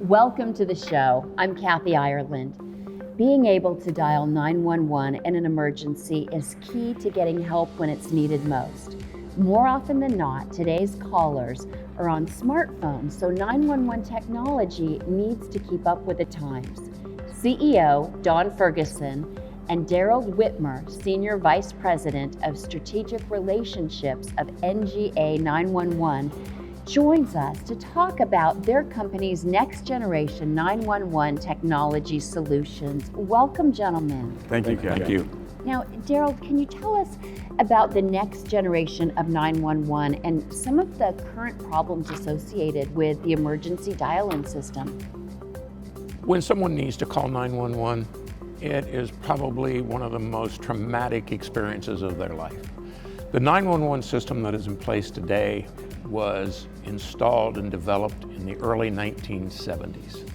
Welcome to the show. I'm Kathy Ireland. Being able to dial 911 in an emergency is key to getting help when it's needed most. More often than not, today's callers are on smartphones, so 911 technology needs to keep up with the times. CEO Don Ferguson and Daryl Whitmer, Senior Vice President of Strategic Relationships of NGA 911, joins us to talk about their company's next generation 911 technology solutions. Welcome, gentlemen. Thank you, Kathy. Thank you. Now, Daryl, can you tell us about the next generation of 911 and some of the current problems associated with the emergency dial-in system? When someone needs to call 911, it is probably one of the most traumatic experiences of their life. The 911 system that is in place today was installed and developed in the early 1970s.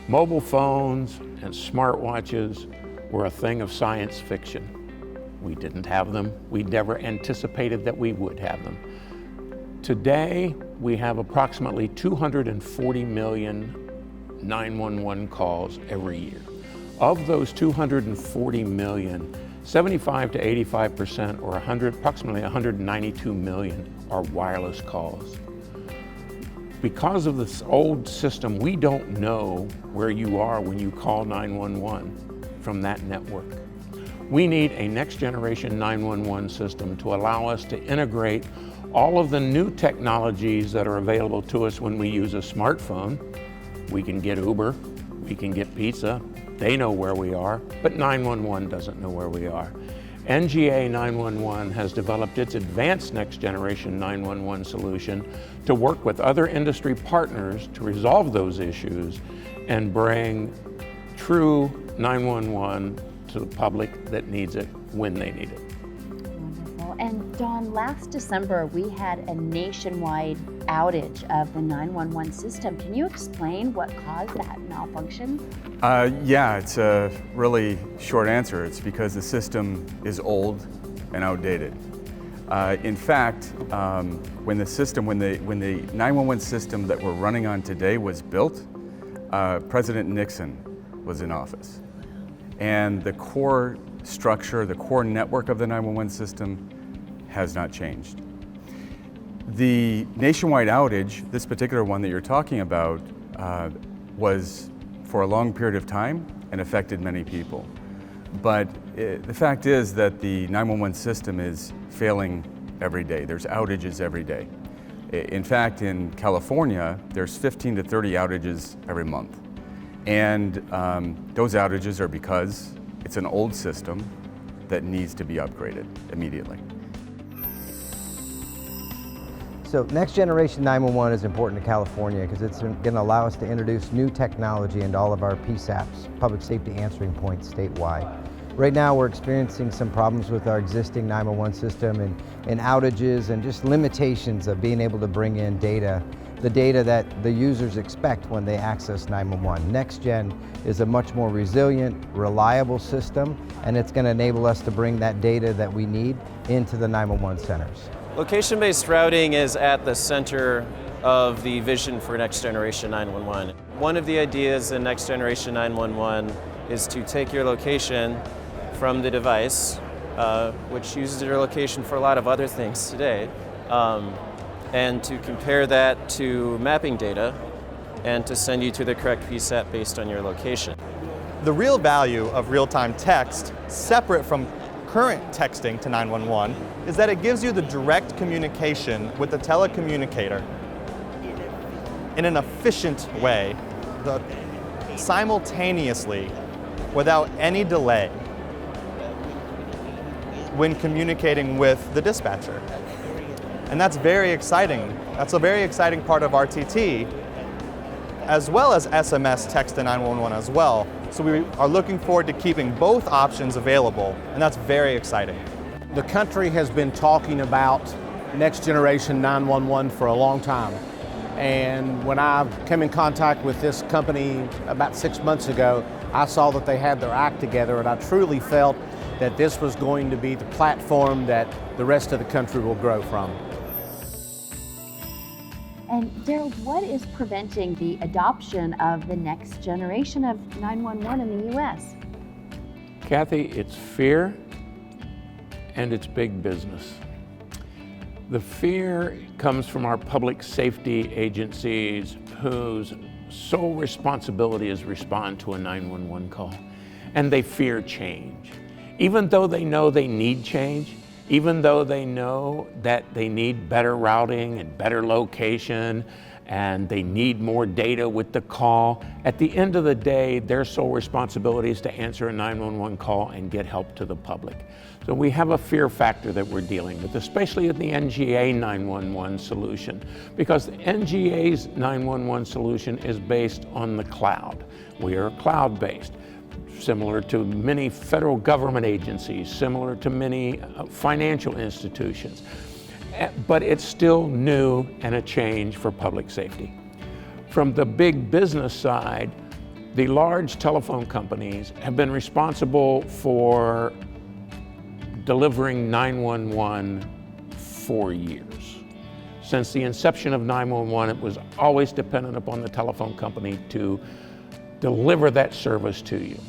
Mobile phones and smartwatches were a thing of science fiction. We didn't have them. We never anticipated that we would have them. Today, we have approximately 240 million 911 calls every year. Of those 240 million, 75 to 85%, or approximately 192 million, are wireless calls. Because of this old system, we don't know where you are when you call 911 from that network. We need a next generation 911 system to allow us to integrate all of the new technologies that are available to us when we use a smartphone. We can get Uber, we can get pizza, they know where we are, but 911 doesn't know where we are. NGA 911 has developed its advanced next generation 911 solution to work with other industry partners to resolve those issues and bring true 911 to the public that needs it when they need it. Wonderful. And Dawn, last December we had a nationwide outage of the 911 system. Can you explain what caused that malfunction? Yeah, it's a really short answer. It's because the system is old and outdated. In fact, when the 911 system that we're running on today was built, President Nixon was in office. And the core structure, the core network of the 911 system has not changed. The nationwide outage, this particular one that you're talking about, was for a long period of time and affected many people. But the fact is that the 911 system is failing every day. There's outages every day. In fact, in California, there's 15 to 30 outages every month. And those outages are because it's an old system that needs to be upgraded immediately. So next generation 911 is important to California because it's going to allow us to introduce new technology into all of our PSAPs, public safety answering points statewide. Right now we're experiencing some problems with our existing 911 system and outages and just limitations of being able to bring in data, the data that the users expect when they access 911. Next Gen is a much more resilient, reliable system, and it's going to enable us to bring that data that we need into the 911 centers. Location-based routing is at the center of the vision for Next Generation 911. One of the ideas in Next Generation 911 is to take your location from the device, which uses your location for a lot of other things today, and to compare that to mapping data and to send you to the correct PSAP based on your location. The real value of real-time text, separate from current texting to 911, is that it gives you the direct communication with the telecommunicator in an efficient way, simultaneously, without any delay, when communicating with the dispatcher. And that's very exciting. That's a very exciting part of RTT, as well as SMS text to 911 as well. So we are looking forward to keeping both options available, and that's very exciting. The country has been talking about next generation 911 for a long time. And when I came in contact with this company about 6 months ago, I saw that they had their act together, and I truly felt that this was going to be the platform that the rest of the country will grow from. And Daryl, what is preventing the adoption of the next generation of 911 in the U.S.? Kathy, it's fear and it's big business. The fear comes from our public safety agencies whose sole responsibility is respond to a 911 call, and they fear change. Even though they know they need change, even though they know that they need better routing and better location, and they need more data with the call, at the end of the day, their sole responsibility is to answer a 911 call and get help to the public. So we have a fear factor that we're dealing with, especially in the NGA 911 solution, because the NGA's 911 solution is based on the cloud. We are cloud-based, similar to many federal government agencies, similar to many financial institutions. But it's still new and a change for public safety. From the big business side, the large telephone companies have been responsible for delivering 911 for years. Since the inception of 911, it was always dependent upon the telephone company to deliver that service to you.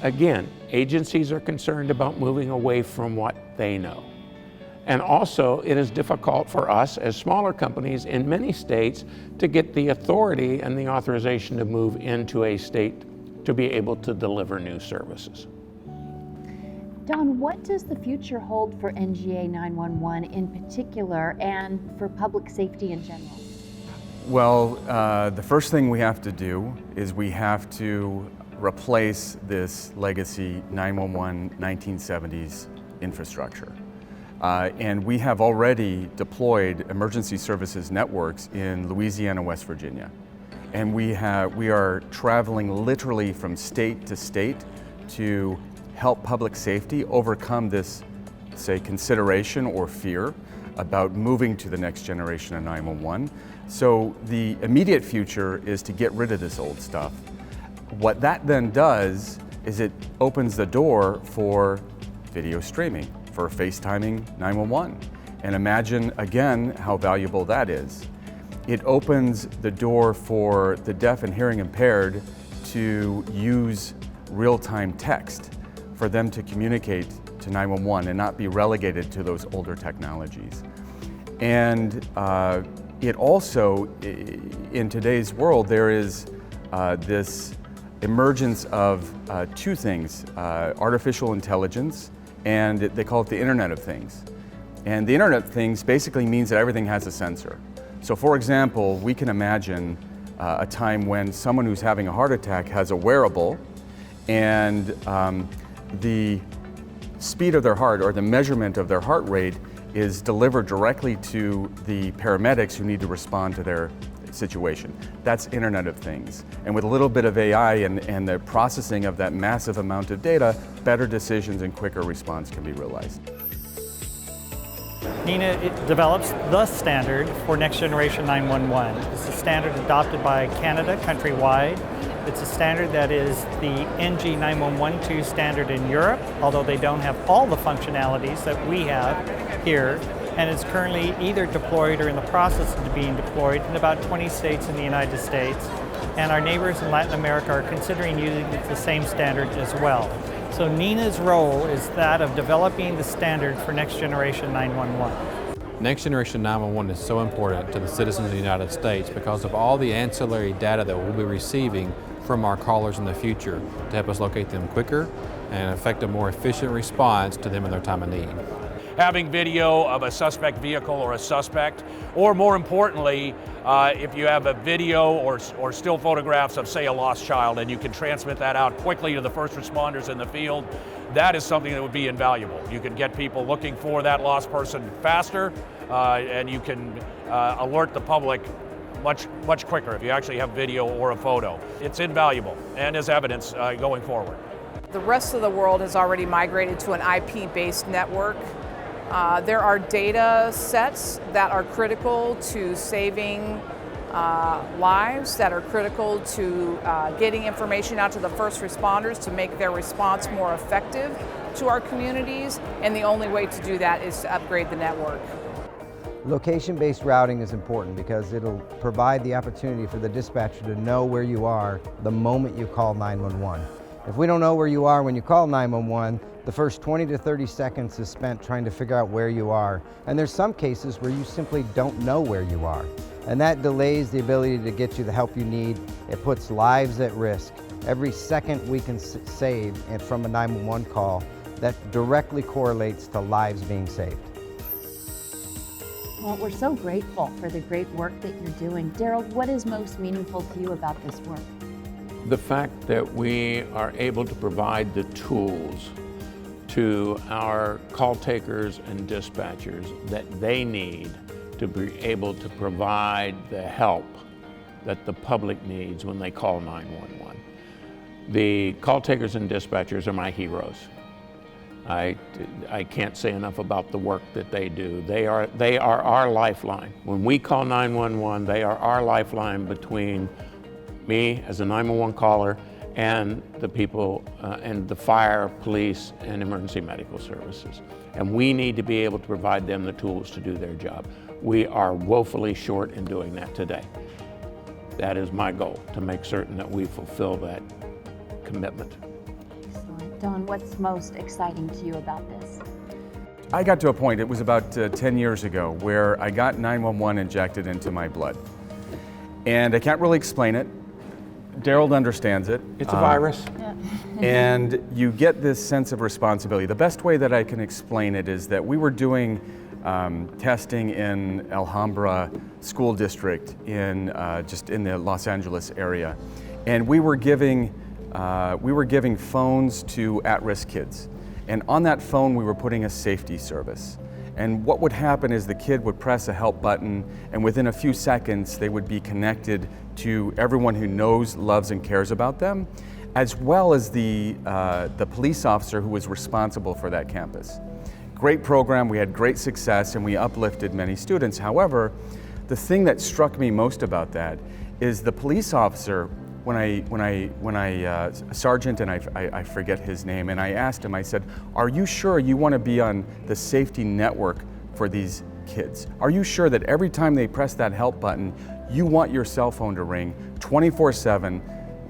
Again, agencies are concerned about moving away from what they know. And also, it is difficult for us as smaller companies in many states to get the authority and the authorization to move into a state to be able to deliver new services. Don, what does the future hold for NGA 911 in particular and for public safety in general? Well, the first thing we have to do is we have to replace this legacy 911 1970s infrastructure. And we have already deployed emergency services networks in Louisiana, West Virginia. And we are traveling literally from state to state to help public safety overcome this, say, consideration or fear about moving to the next generation of 911. So the immediate future is to get rid of this old stuff. What that then does is it opens the door for video streaming, for FaceTiming 911. And imagine again how valuable that is. It opens the door for the deaf and hearing impaired to use real-time text for them to communicate to 911 and not be relegated to those older technologies. And it also, in today's world, there is this emergence of two things, artificial intelligence, and they call it the Internet of Things. And the Internet of Things basically means that everything has a sensor. So for example, we can imagine a time when someone who's having a heart attack has a wearable, and the speed of their heart or the measurement of their heart rate is delivered directly to the paramedics who need to respond to their situation. That's Internet of Things. And with a little bit of AI and the processing of that massive amount of data, better decisions and quicker response can be realized. NENA develops the standard for next generation 911. It's a standard adopted by Canada countrywide. It's a standard that is the NG 911-2 standard in Europe, although they don't have all the functionalities that we have here. And it's currently either deployed or in the process of being deployed in about 20 states in the United States. And our neighbors in Latin America are considering using the same standard as well. So NENA's role is that of developing the standard for next generation 911. Next generation 911 is so important to the citizens of the United States because of all the ancillary data that we'll be receiving from our callers in the future to help us locate them quicker and effect a more efficient response to them in their time of need. Having video of a suspect vehicle or a suspect, or more importantly, if you have a video or still photographs of, say, a lost child, and you can transmit that out quickly to the first responders in the field, that is something that would be invaluable. You can get people looking for that lost person faster, and you can alert the public much quicker if you actually have video or a photo. It's invaluable and is evidence going forward. The rest of the world has already migrated to an IP-based network. There are data sets that are critical to saving lives, that are critical to getting information out to the first responders to make their response more effective to our communities, and the only way to do that is to upgrade the network. Location-based routing is important because it'll provide the opportunity for the dispatcher to know where you are the moment you call 911. If we don't know where you are when you call 911, the first 20 to 30 seconds is spent trying to figure out where you are. And there's some cases where you simply don't know where you are. And that delays the ability to get you the help you need. It puts lives at risk. Every second we can save from a 911 call, that directly correlates to lives being saved. Well, we're so grateful for the great work that you're doing. Daryl, what is most meaningful to you about this work? The fact that we are able to provide the tools to our call takers and dispatchers that they need to be able to provide the help that the public needs when they call 911. The call takers and dispatchers are my heroes. I can't say enough about the work that they do. They are our lifeline. When we call 911, they are our lifeline between me as a 911 caller and the people and the fire, police, and emergency medical services. And we need to be able to provide them the tools to do their job. We are woefully short in doing that today. That is my goal, to make certain that we fulfill that commitment. Excellent. Don, what's most exciting to you about this? I got to a point, it was about 10 years ago, where I got 911 injected into my blood. And I can't really explain it. Daryl understands it. It's a virus. And you get this sense of responsibility. The best way that I can explain it is that we were doing testing in Alhambra School District in just in the Los Angeles area. And we were giving phones to at-risk kids. And on that phone, we were putting a safety service. And what would happen is the kid would press a help button, and within a few seconds, they would be connected to everyone who knows, loves, and cares about them, as well as the police officer who was responsible for that campus. Great program, we had great success, and we uplifted many students. However, the thing that struck me most about that is the police officer, Sergeant, and I forget his name, and I asked him, I said, are you sure you want to be on the safety network for these kids? Are you sure that every time they press that help button, you want your cell phone to ring 24/7,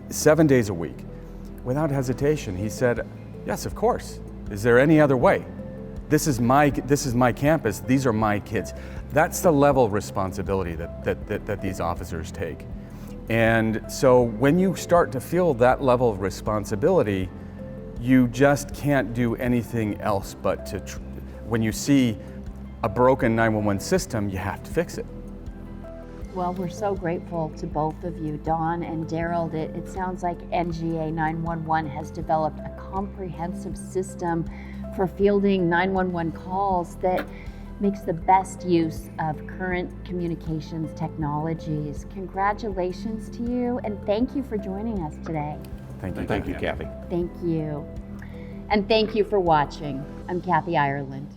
7 days a week? Without hesitation, he said, yes, of course. Is there any other way? This is my campus, these are my kids. That's the level of responsibility that these officers take. And so when you start to feel that level of responsibility, you just can't do anything else but when you see a broken 911 system, you have to fix it. Well, we're so grateful to both of you, Don and Daryl. It sounds like NGA 911 has developed a comprehensive system for fielding 911 calls that makes the best use of current communications technologies. Congratulations to you, and thank you for joining us today. Thank you. Thank you, Kathy. Thank you. And thank you for watching. I'm Kathy Ireland.